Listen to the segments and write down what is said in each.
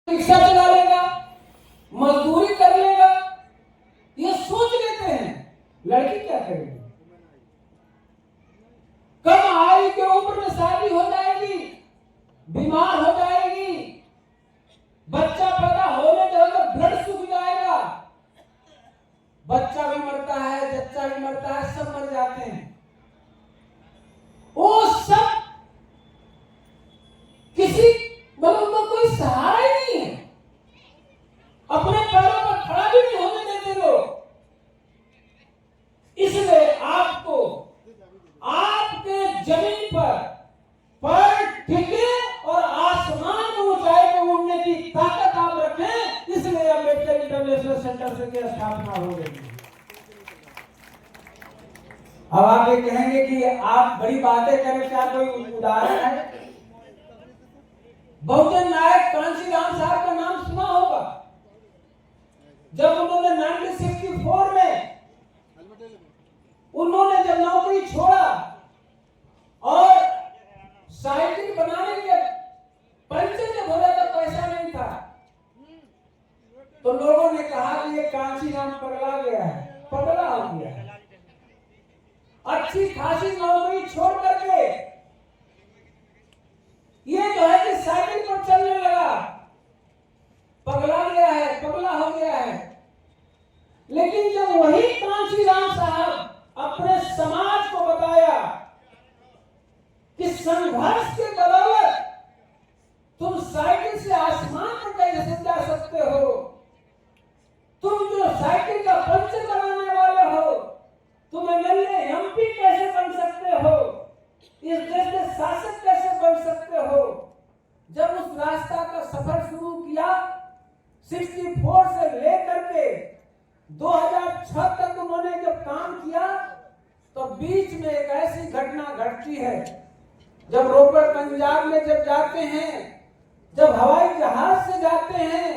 Rickshaw चला लेगा, मजदूरी कर लेगा, ये सोच लेते हैं। लड़की क्या करेगी? कम आयु के उम्र में शादी हो जाएगी, बीमार हो जाएगी, बच्चा पैदा होने के बाद ब्लड सूख जाएगा, बच्चा भी मरता है, जच्चा भी मरता है, सब मर जाते हैं। वो सब किसी मतलब कोई सहारा ही नहीं है, अपने पैरों पर खड़ा भी नहीं होने देते लोग। इसलिए आपको आपके जमीन पर पैर टिके और आसमान की ऊंचाई पे उड़ने की ताकत आप रखें। इसलिए अम्बेडकर इंटरनेशनल सेंटर से की स्थापना हो गई। अब आप ये कहेंगे कि आप बड़ी बातें करें, क्या कोई उदाहरण है? बहुजन नायक कांशीराम साहब का नाम सुना होगा। जब उन्होंने 1964 में उन्होंने जब नौकरी छोड़ा और साइकिल बनाने के पंचर जब हो रहा था, पैसा नहीं था, तो लोगों ने कहा कि ये कांशीराम पगला गया है, पगला हो गया है। अच्छी खासी नौकरी छोड़ करके ये जो है कि साइकिल पर चलने लगा, पगला गया है, पगला हो गया है। लेकिन जब वही कांशीराम साहब अपने समाज को बताया कि संघर्ष के बदौलत तुम साइकिल से आसमान पर कैसे जा सकते हो, तुम जो साइकिल का पंचर कराने वाले हो, तुम एमएलए एमपी कैसे बन सकते हो, इस देश के शासक कैसे बन सकते हो। जब उस रास्ता का सफर शुरू किया 64 से लेकर के 2006 तक उन्होंने जब काम किया, तो बीच में एक ऐसी घटना घटती है, जब रोपड़ पंजाब में जब जाते हैं, जब हवाई जहाज से जाते हैं,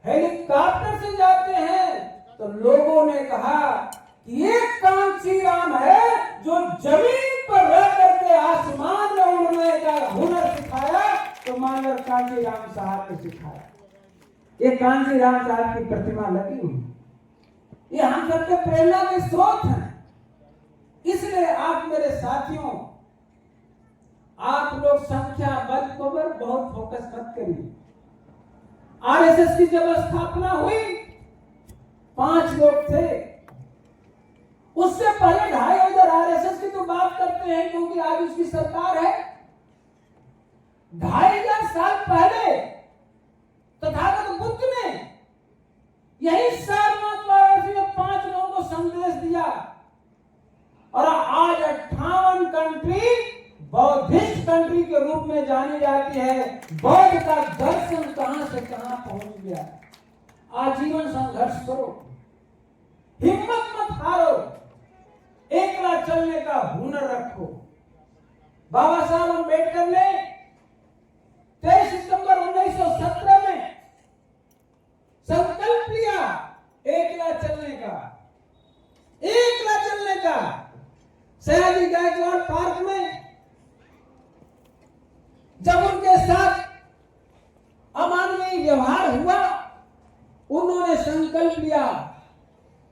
हेलीकॉप्टर से जाते हैं, तो लोगों ने कहा ये कांशीराम है जो जमीन पर रह करके आसमान में उड़ने का हुनर सिखाया। तो मानव कांशीराम साहब ने सिखाया। ये कांशीराम साहब की प्रतिमा लगी हुई, ये हम सबके प्रेरणा के स्रोत हैं। इसलिए आप मेरे साथियों, आप लोग संख्या बल पर बहुत फोकस मत करिए। आरएसएस की जब स्थापना हुई 5 लोग थे, उससे पहले 2500 आरएसएस की तो बात करते हैं क्योंकि आज उसकी सरकार है। 2500 साल पहले तथागत बुद्ध ने यही सारनाथ वाराणसी में 5 लोगों को संदेश दिया, और आज 58 कंट्री बौद्धिस्ट कंट्री के रूप में जानी जाती है। बौद्ध का दर्शन कहां से कहां पहुंच गया। आजीवन संघर्ष करो, हिम्मत मत हारो, एकला चलने का हुनर रखो। बाबा साहब अम्बेडकर ने 23 सितंबर 1917 में संकल्प लिया एकला चलने का, एकला चलने का। सयाजी गायकवाड़ पार्क में जब उनके साथ अमानवीय व्यवहार हुआ, उन्होंने संकल्प लिया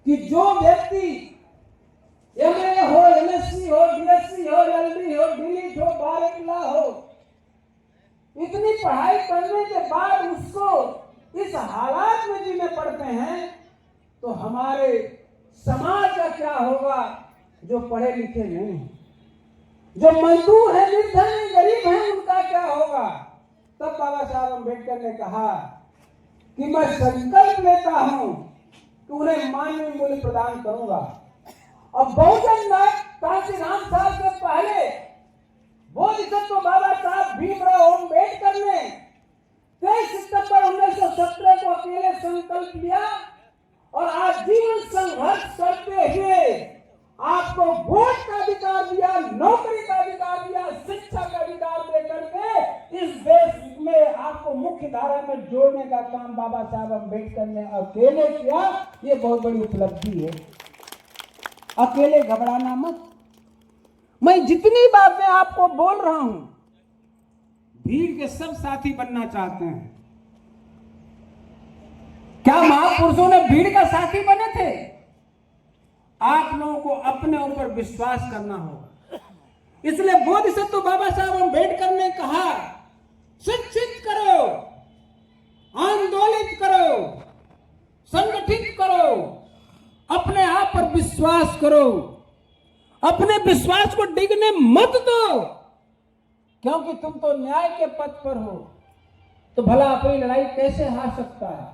कि जो व्यक्ति एमए हो, एमएससी हो, बीएससी हो, एलडी हो, डीलिट हो, बारेकला हो, इतनी पढ़ाई करने के बाद उसको इस हालात में जीने पड़ते हैं, तो हमारे समाज का क्या होगा जो पढ़े लिखे नहीं, जो मजदूर है, निर्धन है, गरीब है, उनका क्या होगा। तब बाबा साहब अम्बेडकर ने कहा कि मैं संकल्प लेता हूं कि उन्हें मानवीय मूल्य प्रदान करूंगा। और बहुजन नायक कांशीराम साहब से पहले बोधिसत्व बाबा साहब भीमराव अम्बेडकर ने 23 सितंबर 1917 को अकेले संकल्प लिया, और आजीवन संघर्ष करते हुए आपको वोट का अधिकार दिया, नौकरी का अधिकार दिया, शिक्षा का अधिकार देकर के इस देश में आपको मुख्य धारा में जोड़ने का काम बाबा साहब अम्बेडकर ने अकेले किया। ये बहुत बड़ी उपलब्धि है। अकेले घबराना मत। मैं जितनी बातें आपको बोल रहा हूं, भीड़ के सब साथी बनना चाहते हैं। क्या महापुरुषों ने भीड़ का साथी बने थे? आप लोगों को अपने ऊपर विश्वास करना होगा। इसलिए बोधिसत्व बाबा साहब अम्बेडकर ने कहा, शिक्षित करो, आंदोलित करो, संगठित करो, अपने आप पर विश्वास करो, अपने विश्वास को डिगने मत दो, क्योंकि तुम तो न्याय के पथ पर हो। तो भला अपनी लड़ाई कैसे हार सकता है?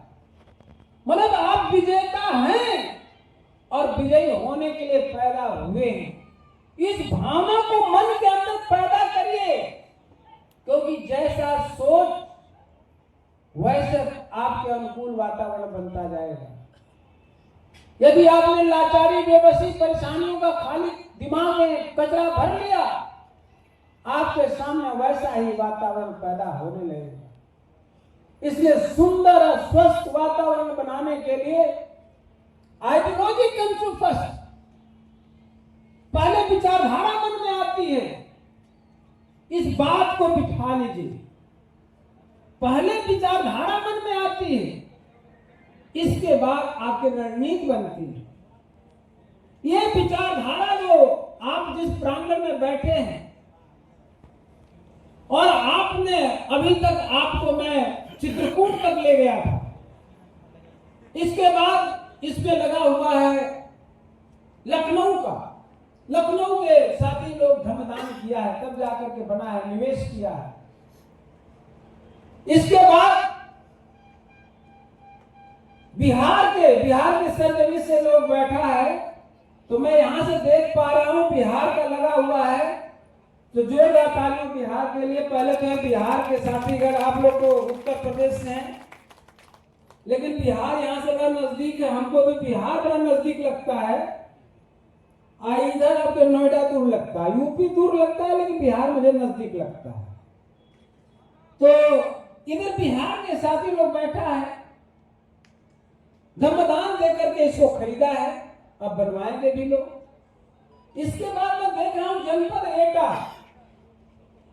मतलब आप विजेता हैं और विजयी होने के लिए पैदा हुए हैं। इस भावना को मन के अंदर पैदा करिए, क्योंकि जैसा सोच वैसे आपके अनुकूल वातावरण बनता जाएगा। यदि आपने लाचारी, बेबसी, परेशानियों का खाली दिमाग में कचरा भर लिया, आपके सामने वैसा ही वातावरण पैदा होने लगेगा। इसलिए सुंदर और स्वस्थ वातावरण बनाने के लिए आइडियोलॉजी कम्स टू फर्स्ट। पहले विचारधारा मन में आती है, इस बात को बिठा लीजिए। पहले विचारधारा मन में आती है, इसके बाद आपकी रणनीति बनती है। ये विचारधारा जो आप जिस प्रांगण में बैठे हैं, और आपने अभी तक आपको मैं चित्रकूट तक ले गया था, इसके बाद इसमें लगा हुआ है लखनऊ का। लखनऊ के साथी लोग धर्मदान किया है, तब जाकर के बना है, निवेश किया है। इसके बाद बिहार के सरजमी से लोग बैठा है, तो मैं यहां से देख पा रहा हूं बिहार का लगा हुआ है। तो जोरदार तालियां बिहार के लिए। पहले तो है बिहार के साथीगण, आप लोग तो उत्तर प्रदेश से हैं, लेकिन बिहार यहां से बड़ा नजदीक है, हमको भी बिहार बड़ा नजदीक लगता है। इधर आपके नोएडा दूर लगता है, यूपी दूर लगता है, लेकिन बिहार मुझे नजदीक लगता है। तो इधर बिहार के साथी लोग बैठा है, धर्मदान देकर के इसको खरीदा है, अब बनवाएंगे भी लोग। इसके बाद मैं देख रहा हूं जनपद एटा,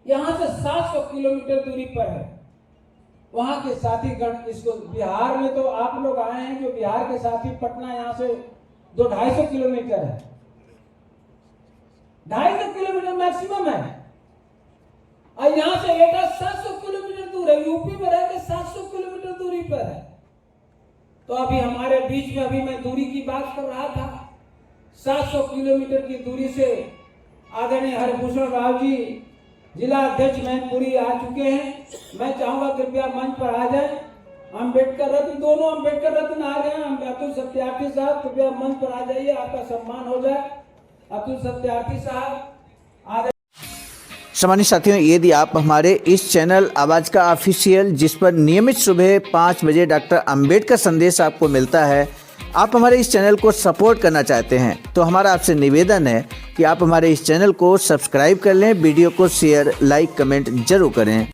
यहां से 700 किलोमीटर दूरी पर है, वहां के साथीगण इसको, बिहार में तो आप लोग आए हैं, जो बिहार के साथी पटना यहां से 200-250 किलोमीटर है, 250 किलोमीटर मैक्सिमम है, और यहां से एटा 700 किलोमीटर दूर है, यूपी में रहकर 700 किलोमीटर दूरी पर है। तो अभी हमारे बीच में, अभी मैं दूरी की बात कर रहा था, 700 किलोमीटर की दूरी से आदरणीय हरिभूषण राव जी, जिला अध्यक्ष मैनपुरी, आ चुके हैं। मैं चाहूंगा कृपया मंच पर आ जाए। अम्बेडकर रत्न, दोनों अम्बेडकर रत्न आ गए हैं। अतुल सत्यार्थी साहब कृपया मंच पर आ जाइए, आपका सम्मान हो जाए। अतुल सत्यार्थी साहब आ गए। सम्मानित साथियों, यदि आप हमारे इस चैनल आवाज़ का ऑफिशियल, जिस पर नियमित सुबह 5 बजे डॉक्टर अंबेडकर संदेश आपको मिलता है, आप हमारे इस चैनल को सपोर्ट करना चाहते हैं, तो हमारा आपसे निवेदन है कि आप हमारे इस चैनल को सब्सक्राइब कर लें, वीडियो को शेयर, लाइक, कमेंट जरूर करें।